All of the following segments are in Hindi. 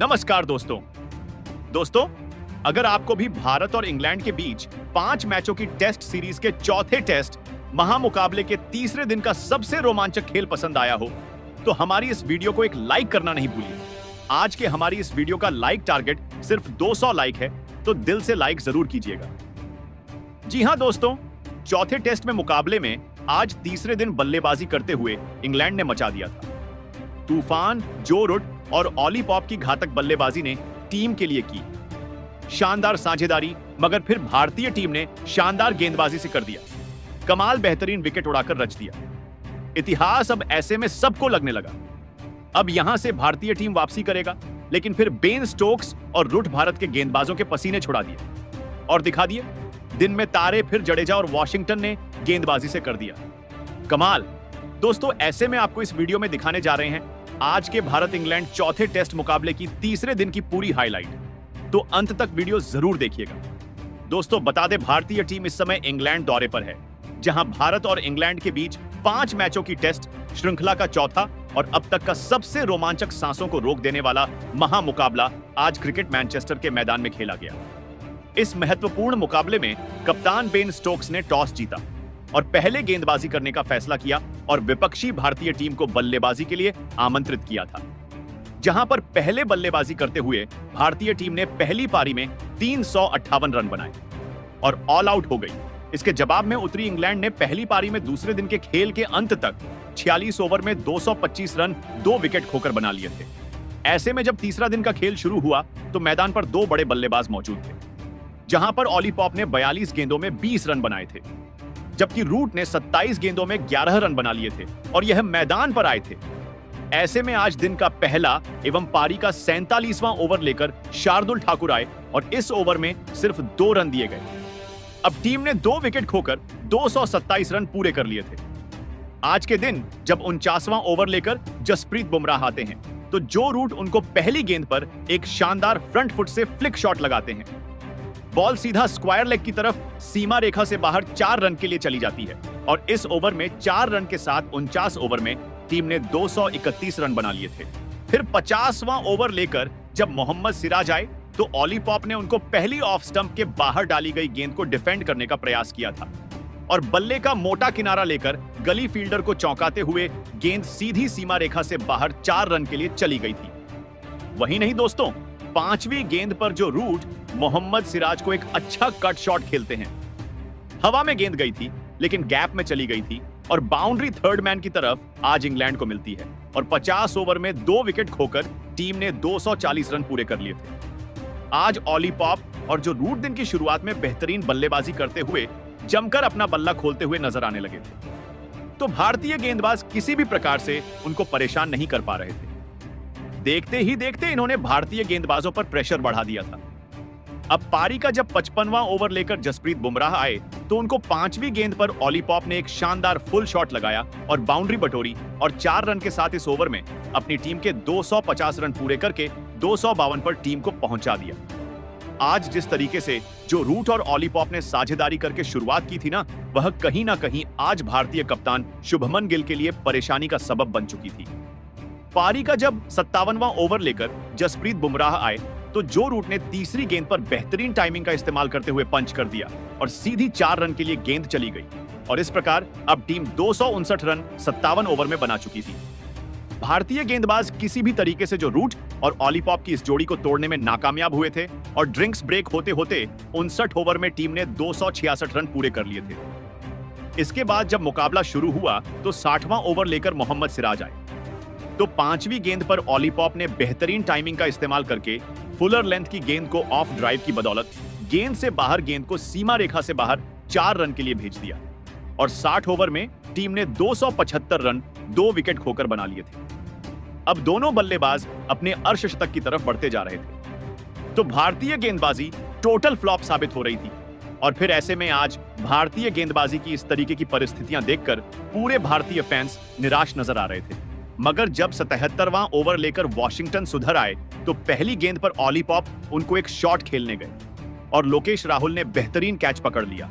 नमस्कार दोस्तों। अगर आपको भी भारत और इंग्लैंड के बीच 5 मैचों की टेस्ट सीरीज के चौथे टेस्ट महामुकाबले के तीसरे दिन का सबसे रोमांचक खेल पसंद आया हो तो हमारी इस वीडियो को एक लाइक करना नहीं भूलिए। आज के हमारी इस वीडियो का लाइक टारगेट सिर्फ 200 लाइक है, तो दिल से लाइक जरूर कीजिएगा। जी हां दोस्तों, चौथे टेस्ट में मुकाबले में आज तीसरे दिन बल्लेबाजी करते हुए इंग्लैंड ने मचा दिया था। तूफान, जो रूट और ऑली पॉप की घातक बल्लेबाजी ने टीम के लिए की शानदार साझेदारी, मगर फिर भारतीय टीम ने शानदार गेंदबाजी से कर दिया कमाल, बेहतरीन विकेट उड़ाकर रच दिया इतिहास। अब ऐसे में सबको लगने लगा अब यहां से भारतीय टीम वापसी करेगा, लेकिन फिर बेन स्टोक्स और रूट भारत के गेंदबाजों के पसीने छुड़ा दिए और दिखा दिए दिन में तारे। फिर जडेजा और वॉशिंगटन ने गेंदबाजी से कर दिया कमाल। दोस्तों, ऐसे में आपको इस वीडियो में दिखाने जा रहे हैं आज के भारत इंग्लैंड चौथे टेस्ट मुकाबले की तीसरे दिन की पूरी हाईलाइट, तो अंत तक वीडियो जरूर देखिएगा। दोस्तों, बता दें भारतीय टीम इस समय इंग्लैंड दौरे पर है, जहां भारत और इंग्लैंड के बीच 5 मैचों की टेस्ट श्रृंखला का चौथा और अब तक का सबसे रोमांचक, सांसों को रोक देने वाला महामुकाबला आज क्रिकेट मैनचेस्टर के मैदान में खेला गया। इस महत्वपूर्ण मुकाबले में कप्तान बेन स्टोक्स ने टॉस जीता और पहले गेंदबाजी करने का फैसला किया और विपक्षी भारतीय टीम को बल्लेबाजी के लिए आमंत्रित किया था, जहां पर पहले बल्लेबाजी करते हुए भारतीय टीम ने पहली पारी में 358 रन बनाए और ऑल आउट हो गई। इसके जवाब में उतरी इंग्लैंड ने पहली पारी में दूसरे दिन के खेल के अंत तक 46 ओवर में 225 रन 2 विकेट खोकर बना लिए थे। ऐसे में जब तीसरा दिन का खेल शुरू हुआ तो मैदान पर 2 बड़े बल्लेबाज मौजूद थे, जहां पर ऑली पॉप ने 42 गेंदों में 20 रन बनाए थे, जबकि रूट ने 27 गेंदों में 11 रन बना लिए थे और यह मैदान पर आए थे। ऐसे में आज दिन का पहला एवं पारी का 47वां ओवर लेकर शार्दुल ठाकुर आए और इस ओवर में सिर्फ 2 रन दिए गए। अब टीम ने 2 विकेट खोकर 227 रन पूरे कर लिए थे। आज के दिन जब 49वां ओवर लेकर जसप्रीत बुमराह आते हैं तो जो रूट उनको पहली गेंद पर एक शानदार फ्रंट फुट से फ्लिक शॉट लगाते हैं। बॉल सीधा स्क्वायर लेग की तरफ सीमा रेखा से बाहर 4 रन के लिए चली जाती है और इस ओवर में 4 रन के साथ 49 ओवर में टीम ने 231 रन बना लिए थे। फिर 50वां ओवर लेकर जब मोहम्मद सिराज आए तो ऑली पॉप ने उनको पहली ऑफ स्टंप के बाहर डाली गई गेंद को डिफेंड करने का प्रयास किया था और बल्ले का मोटा किनारा लेकर गली फील्डर को चौंकाते हुए गेंद सीधी सीमा रेखा से बाहर 4 रन के लिए चली गई थी। वही नहीं दोस्तों, 5वीं गेंद पर जो रूट मोहम्मद सिराज को एक अच्छा कट शॉट खेलते हैं, हवा में गेंद गई थी लेकिन गैप में चली गई थी और बाउंड्री थर्ड मैन की तरफ आज इंग्लैंड को मिलती है और 50 ओवर में 2 विकेट खोकर टीम ने 240 रन पूरे कर लिए थे। आज ऑली पॉप और जो रूट दिन की शुरुआत में बेहतरीन बल्लेबाजी करते हुए जमकर अपना बल्ला खोलते हुए नजर आने लगे थे, तो भारतीय गेंदबाज किसी भी प्रकार से उनको परेशान नहीं कर पा रहे थे। देखते ही देखते इन्होंने भारतीय गेंदबाजों पर प्रेशर बढ़ा दिया था। अब पारी का जब 55वां ओवर लेकर जसप्रीत बुमराह आए तो उनको 5वीं गेंद पर ऑली पॉप ने एक शानदार फुल शॉट लगाया और बाउंड्री बटोरी और 4 रन के साथ इस ओवर में अपनी टीम के 250 रन पूरे करके 252 पर टीम को पहुंचा दिया। आज जिस तरीके से जो रूट और ऑली पॉप ने साझेदारी करके शुरुआत की थी ना, वह कहीं ना कहीं आज भारतीय कप्तान शुभमन गिल के लिए परेशानी का सबब बन चुकी थी। पारी का जब 57वां ओवर लेकर जसप्रीत बुमराह आए तो जो रूट ने तीसरी गेंद पर बेहतरीन टाइमिंग का इस्तेमाल करते हुए पंच कर दिया और सीधी 4 रन के लिए गेंद चली गई और इस प्रकार अब टीम 259 रन 57 ओवर में बना चुकी थी। भारतीय गेंदबाज किसी भी तरीके से जो रूट और ऑली पॉप की इस जोड़ी को तोड़ने में नाकामयाब हुए थे और ड्रिंक्स ब्रेक होते होते 59 ओवर में टीम ने 266 रन पूरे कर लिए थे। इसके बाद जब मुकाबला शुरू हुआ तो 60वां ओवर लेकर मोहम्मद सिराज आए तो 5वीं गेंद पर ऑली पॉप ने बेहतरीन टाइमिंग का इस्तेमाल करके फुलर लेंथ की गेंद को ऑफ ड्राइव की बदौलत गेंद से बाहर गेंद को सीमा रेखा से बाहर 4 रन के लिए भेज दिया और 60 ओवर में टीम ने 275 रन 2 विकेट खोकर बना लिए थे। अब दोनों बल्लेबाज अपने अर्धशतक की तरफ बढ़ते जा रहे थे, तो भारतीय गेंदबाजी टोटल फ्लॉप साबित हो रही थी और फिर ऐसे में आज भारतीय गेंदबाजी की इस तरीके की परिस्थितियां देखकर पूरे भारतीय फैंस निराश नजर आ रहे थे। मगर जब 77वां ओवर लेकर वॉशिंगटन सुधर आए तो पहली गेंद पर ऑली पॉप उनको एक शॉट खेलने गए और लोकेश राहुल ने बेहतरीन कैच पकड़ लिया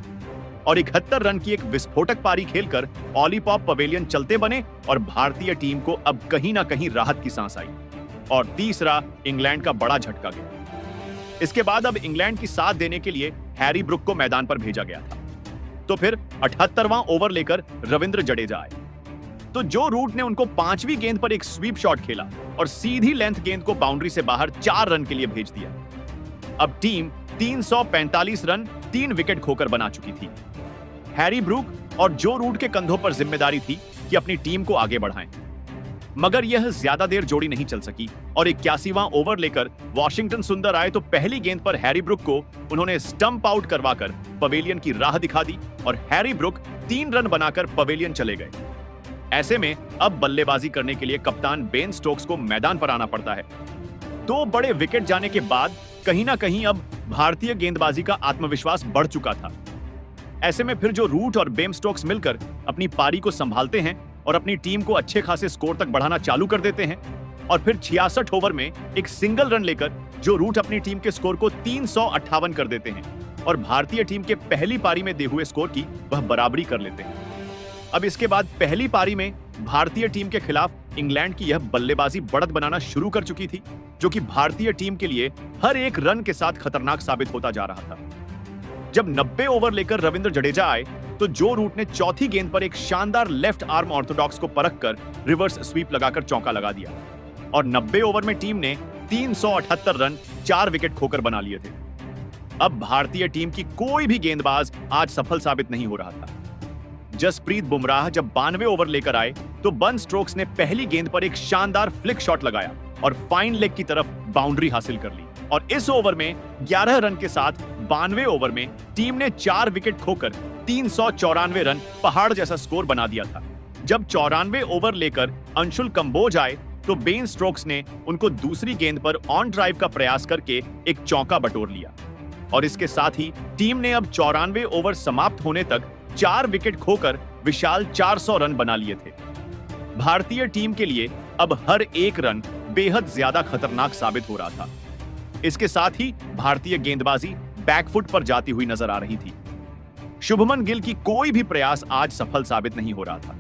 और 71 रन की एक विस्फोटक पारी खेलकर ऑली पॉप पवेलियन चलते बने और भारतीय टीम को अब कहीं ना कहीं राहत की सांस आई और तीसरा इंग्लैंड का बड़ा झटका गया। इसके बाद अब इंग्लैंड की साथ देने के लिए हैरी ब्रुक को मैदान पर भेजा गया था। तो फिर 78वां ओवर लेकर रविंद्र जडेजा आए। तो जो रूट ने उनको 5वीं गेंद पर एक स्वीप शॉट खेला और सीधी लेंथ गेंद को बाउंड्री से बाहर 4 रन के लिए भेज दिया। अब टीम 345 रन 3 विकेट खोकर बना चुकी थी। हैरी ब्रूक और जो रूट के कंधों पर जिम्मेदारी थी कि अपनी टीम को आगे बढ़ाएं। मगर यह ज्यादा देर जोड़ी नहीं चल सकी और 81वां ओवर लेकर वॉशिंगटन सुंदर आए तो पहली गेंद पर हैरी ब्रूक को उन्होंने स्टंप आउट करवाकर पवेलियन की राह दिखा दी और हैरी ब्रूक 3 रन बनाकर पवेलियन चले गए। ऐसे में अब बल्लेबाजी करने के लिए कप्तान बेन स्टोक्स को मैदान पर आना पड़ता है। 2 बड़े विकेट जाने के बाद कहीं ना कहीं अब भारतीय गेंदबाजी का आत्मविश्वास बढ़ चुका था। ऐसे में फिर जो रूट और बेन स्टोक्स मिलकर अपनी पारी को संभालते हैं और अपनी टीम को अच्छे खासे स्कोर तक बढ़ाना चालू कर देते हैं और फिर 66 ओवर में एक सिंगल रन लेकर जो रूट अपनी टीम के स्कोर को 358 कर देते हैं और भारतीय टीम के पहली पारी में दिए हुए स्कोर की वह बराबरी कर लेते हैं। अब इसके बाद पहली पारी में भारतीय टीम के खिलाफ इंग्लैंड की यह बल्लेबाजी बढ़त बनाना शुरू कर चुकी थी, जो कि भारतीय टीम के लिए हर एक रन के साथ खतरनाक साबित होता जा रहा था। जब 90 ओवर लेकर रविंद्र जडेजा आए तो जो रूट ने चौथी गेंद पर एक शानदार लेफ्ट आर्म ऑर्थोडॉक्स को परखकर रिवर्स स्वीप लगाकर चौका लगा दिया और 90 ओवर में टीम ने 378 रन 4 विकेट खोकर बना लिए थे। अब भारतीय टीम की कोई भी गेंदबाज आज सफल साबित नहीं हो रहा था। जसप्रीत बुमराह जब 92 ओवर लेकर आए तो बन स्टोक्स ने पहली गेंद पर एक शानदार फ्लिक शॉट लगाया और फाइन लेग की तरफ बाउंड्री हासिल कर ली और इस ओवर में 11 रन के साथ 92 ओवर में टीम ने 4 विकेट खोकर 394 रन पहाड़ जैसा स्कोर बना दिया था। जब 94 ओवर लेकर अंशुल कंबोज आए तो बेन स्टोक्स ने उनको दूसरी गेंद पर ऑन ड्राइव का प्रयास करके एक चौका बटोर लिया और इसके साथ ही टीम ने अब 94 ओवर समाप्त होने तक 4 विकेट खोकर विशाल 400 रन बना लिए थे। भारतीय टीम के लिए अब हर एक रन बेहद ज्यादा खतरनाक साबित हो रहा था। इसके साथ ही भारतीय गेंदबाजी बैकफुट पर जाती हुई नजर आ रही थी। शुभमन गिल की कोई भी प्रयास आज सफल साबित नहीं हो रहा था।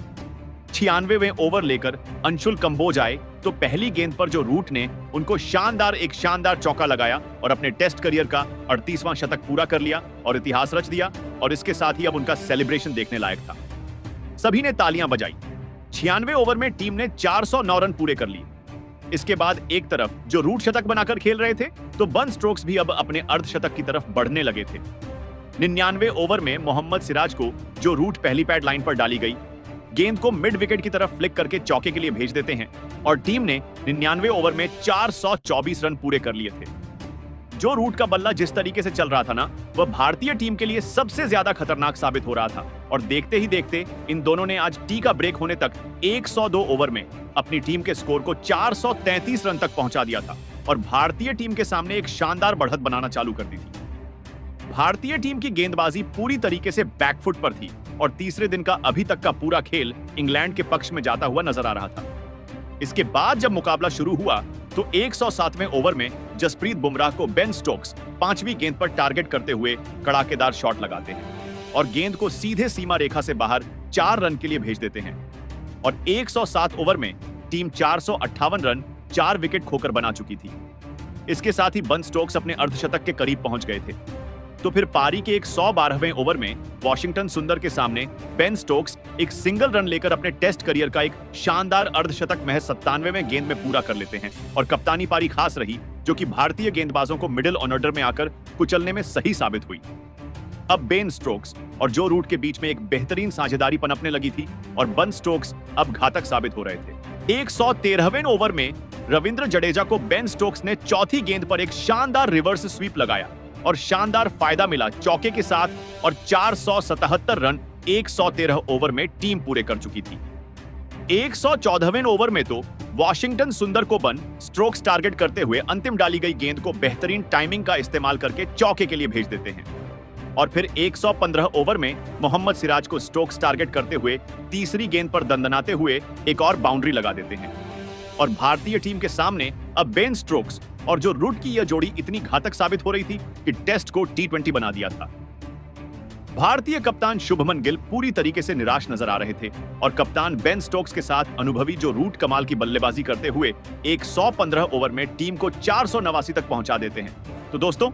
96वें ओवर लेकर अंशुल कंबोज आए तो पहली गेंद पर जो रूट ने उनको एक शानदार चौका लगाया और अपने टेस्ट करियर का 38वां शतक पूरा कर लिया और इतिहास रच दिया और इसके साथ ही अब उनका सेलिब्रेशन देखने लायक था। सभी ने तालियां बजाई। 96 ओवर में टीम ने 409 रन पूरे कर लिए। इसके बाद एक तरफ जो रूट शतक बनाकर खेल रहे थे तो बन स्टोक्स भी अब अपने अर्धशतक की तरफ बढ़ने लगे थे। 99 ओवर में मोहम्मद सिराज को जो रूट पहली पैड लाइन पर डाली गई गेंद को मिड विकेट की तरफ फ्लिक करके चौके के लिए भेज देते हैं और टीम ने 99 ओवर में 424 रन पूरे कर लिए थे। जो रूट का बल्ला जिस तरीके से चल रहा था ना, वह भारतीय टीम के लिए सबसे ज्यादा खतरनाक साबित हो रहा था और देखते ही देखते इन दोनों ने आज टी का ब्रेक होने तक 102 ओवर में अपनी टीम के स्कोर को 433 रन तक पहुंचा दिया था और भारतीय टीम के सामने एक शानदार बढ़त बनाना चालू कर दी थी। भारतीय टीम की गेंदबाजी पूरी तरीके से बैकफुट पर थी और तीसरे दिन का अभी तक का पूरा खेल इंग्लैंड के पक्ष में जाता हुआ नजर आ रहा था। इसके बाद जब मुकाबला शुरू हुआ तो 107वें ओवर में जसप्रीत बुमराह को बेन स्टोक्स 5वीं गेंद पर टारगेट करते हुए कड़ाकेदार शॉट लगाते हैं और गेंद को सीधे सीमा रेखा से बाहर 4 रन के लिए भेज देते हैं और 107 ओवर में टीम 458 रन 4 विकेट खोकर बना चुकी थी। इसके साथ ही बन स्टोक्स अपने अर्धशतक के करीब पहुंच गए थे। तो फिर पारी के 112वें ओवर में वॉशिंगटन सुंदर के सामने बेन स्टोक्स एक सिंगल रन लेकर अपने टेस्ट करियर का एक शानदार अर्धशतक महज 97वें गेंद में पूरा कर लेते हैं और कप्तानी पारी खास रही, जो कि भारतीय गेंदबाजों को मिडिल ऑर्डर में आकर कुचलने में सही साबित हुई। अब बेन स्टोक्स और जो रूट के बीच में एक बेहतरीन साझेदारी पनपने लगी थी और बन स्टोक्स अब घातक साबित हो रहे थे। 113वें ओवर में रविंद्र जडेजा को बेन स्टोक्स ने चौथी गेंद पर एक शानदार रिवर्स स्वीप लगाया और शानदार फायदा मिला चौके के साथ और 477 रन 113 ओवर में टीम पूरे कर चुकी थी। 114वें ओवर में तो वॉशिंगटन सुंदर को बन स्ट्रोक्स टारगेट करते हुए अंतिम डाली गई गेंद को बेहतरीन टाइमिंग का इस्तेमाल करके चौके के लिए भेज देते हैं और फिर 115 ओवर में मोहम्मद सिराज को स्टोक्स टारगेट करते हुए तीसरी गेंद पर दंदनाते हुए एक और बाउंड्री लगा देते हैं और भारतीय टीम के सामने अब बेन स्टोक्स और जो रूट की यह जोड़ी इतनी घातक साबित हो रही थी कि टेस्ट को T20 बना दिया था। भारतीय कप्तान शुभमन गिल पूरी तरीके से निराश नजर आ रहे थे और कप्तान बेन स्टोक्स के साथ अनुभवी जो रूट कमाल की बल्लेबाजी करते हुए एक 115 ओवर में टीम को 489 तक पहुंचा देते हैं। तो दोस्तों,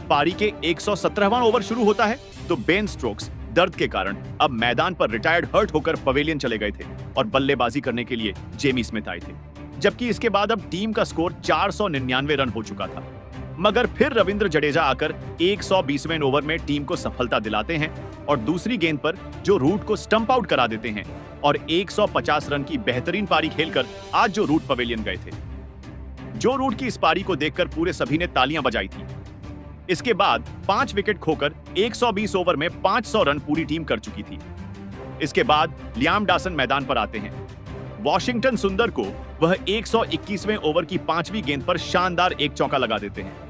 पारी के 117वां ओवर शुरू होता है तो बेन स्टोक्स दर्द के कारण अब मैदान पर रिटायर्ड हर्ट होकर पवेलियन चले गए थे और बल्लेबाजी करने के लिए जेमी स्मिथ आए थे, जबकि इसके बाद अब टीम का स्कोर 499 रन हो चुका था। मगर फिर रविंद्र जडेजा आकर 120वें ओवर में टीम को सफलता दिलाते हैं और दूसरी गेंद पर जो रूट को स्टंप आउट करा देते हैं और 150 रन की बेहतरीन पारी खेलकर आज जो रूट पवेलियन गए थे। जो रूट की इस पारी को देखकर पूरे सभी ने तालियां बजाई थी। इसके बाद 5 विकेट खोकर 120 ओवर में 500 रन पूरी टीम कर चुकी थी। इसके बाद लियाम डॉसन मैदान पर आते हैं। वॉशिंगटन सुंदर को वह 121वें ओवर की 5वीं गेंद पर शानदार एक चौका लगा देते हैं।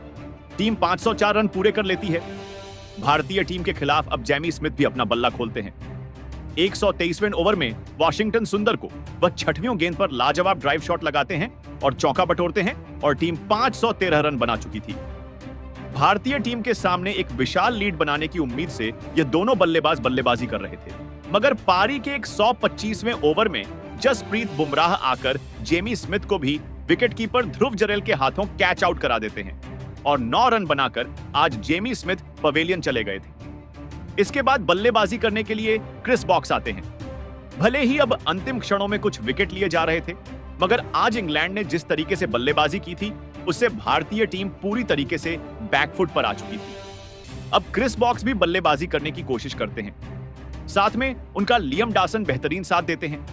टीम 504 रन पूरे कर लेती है। भारतीय टीम के खिलाफ अब जेमी स्मिथ भी अपना बल्ला खोलते हैं। 123वें ओवर में वॉशिंगटन सुंदर को वह 6वीं गेंद पर लाजवाब ड्राइव शॉट लगाते हैं और चौका बटोरते हैं और टीम 513 रन बना चुकी थी। भारतीय टीम के सामने एक विशाल लीड बनाने की उम्मीद से ये दोनों बल्लेबाज बल्लेबाजी कर रहे थे, मगर पारी के एक 125वें ओवर में जसप्रीत बुमराह आकर जेमी स्मिथ को भी विकेटकीपर ध्रुव जरेल के हाथों कैच आउट करा देते हैं और 9 रन बनाकर आज जेमी स्मिथ पवेलियन चले गए थे। इसके बाद बल्लेबाजी करने के लिए क्रिस बॉक्स आते हैं। भले ही अब अंतिम क्षणों में कुछ विकेट लिए जा रहे थे, मगर आज इंग्लैंड ने जिस तरीके से बल्लेबाजी की थी उससे भारतीय टीम पूरी तरीके से बैकफुट पर आ चुकी थी। अब क्रिस बॉक्स भी बल्लेबाजी करने की कोशिश करते हैं, साथ में उनका लियाम डॉसन बेहतरीन साथ देते हैं,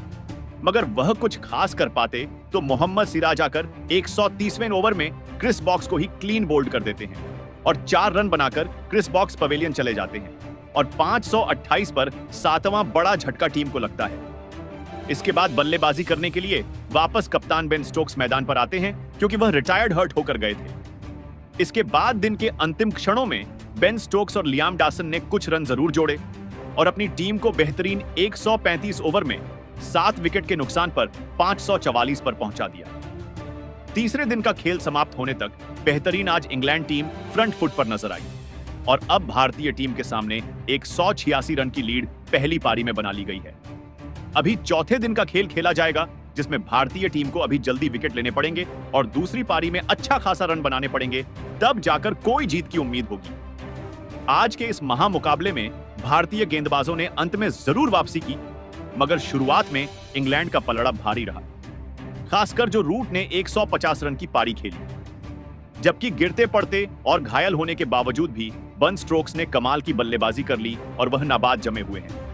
मगर वह कुछ खास कर पाते तो मोहम्मद सिराज आकर 130वें ओवर में क्रिस बॉक्स को ही क्लीन बोल्ड कर देते हैं और 4 रन बनाकर क्रिस बॉक्स पवेलियन चले जाते हैं और 528 पर 7वां बड़ा झटका टीम को लगता है। इसके बाद बल्लेबाजी करने के लिए वापस कप्तान बेन स्टोक्स मैदान पर आते हैं क्योंकि वह रिटायर्ड हर्ट होकर गए थे। इसके बाद दिन के अंतिम क्षणों में बेन स्टोक्स और लियाम डॉसन ने कुछ रन जरूर जोड़े और अपनी टीम को बेहतरीन 135 ओवर में 7 विकेट के नुकसान पर 544 पर पहुंचा दिया। तीसरे दिन का खेल समाप्त होने तक बेहतरीन आज इंग्लैंड टीम फ्रंट फुट पर नजर आई और अब भारतीय टीम के सामने एक 186 रन की लीड पहली पारी में बना ली गई है। अभी चौथे दिन का खेल खेला जाएगा जिसमें भारतीय टीम को अभी जल्दी विकेट लेने पड़ेंगे और दूसरी पारी में अच्छा खासा रन बनाने पड़ेंगे, तब जाकर कोई जीत की उम्मीद होगी। आज के इस महामुकाबले में भारतीय गेंदबाजों ने अंत में जरूर वापसी की, मगर शुरुआत में इंग्लैंड का पलड़ा भारी रहा, खासकर जो रूट ने 150 रन की पारी खेली, जबकि गिरते पड़ते और घायल होने के बावजूद भी बेन स्टोक्स ने कमाल की बल्लेबाजी कर ली और वह नाबाद जमे हुए हैं।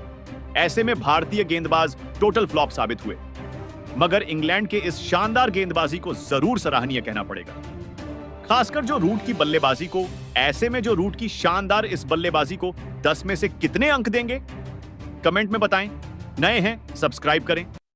ऐसे में भारतीय गेंदबाज टोटल फ्लॉप साबित हुए, मगर इंग्लैंड के इस शानदार गेंदबाजी को जरूर सराहनीय कहना पड़ेगा, खासकर जो रूट की बल्लेबाजी को। ऐसे में जो रूट की शानदार इस बल्लेबाजी को 10 में से कितने अंक देंगे, कमेंट में बताएं। नए हैं सब्सक्राइब करें।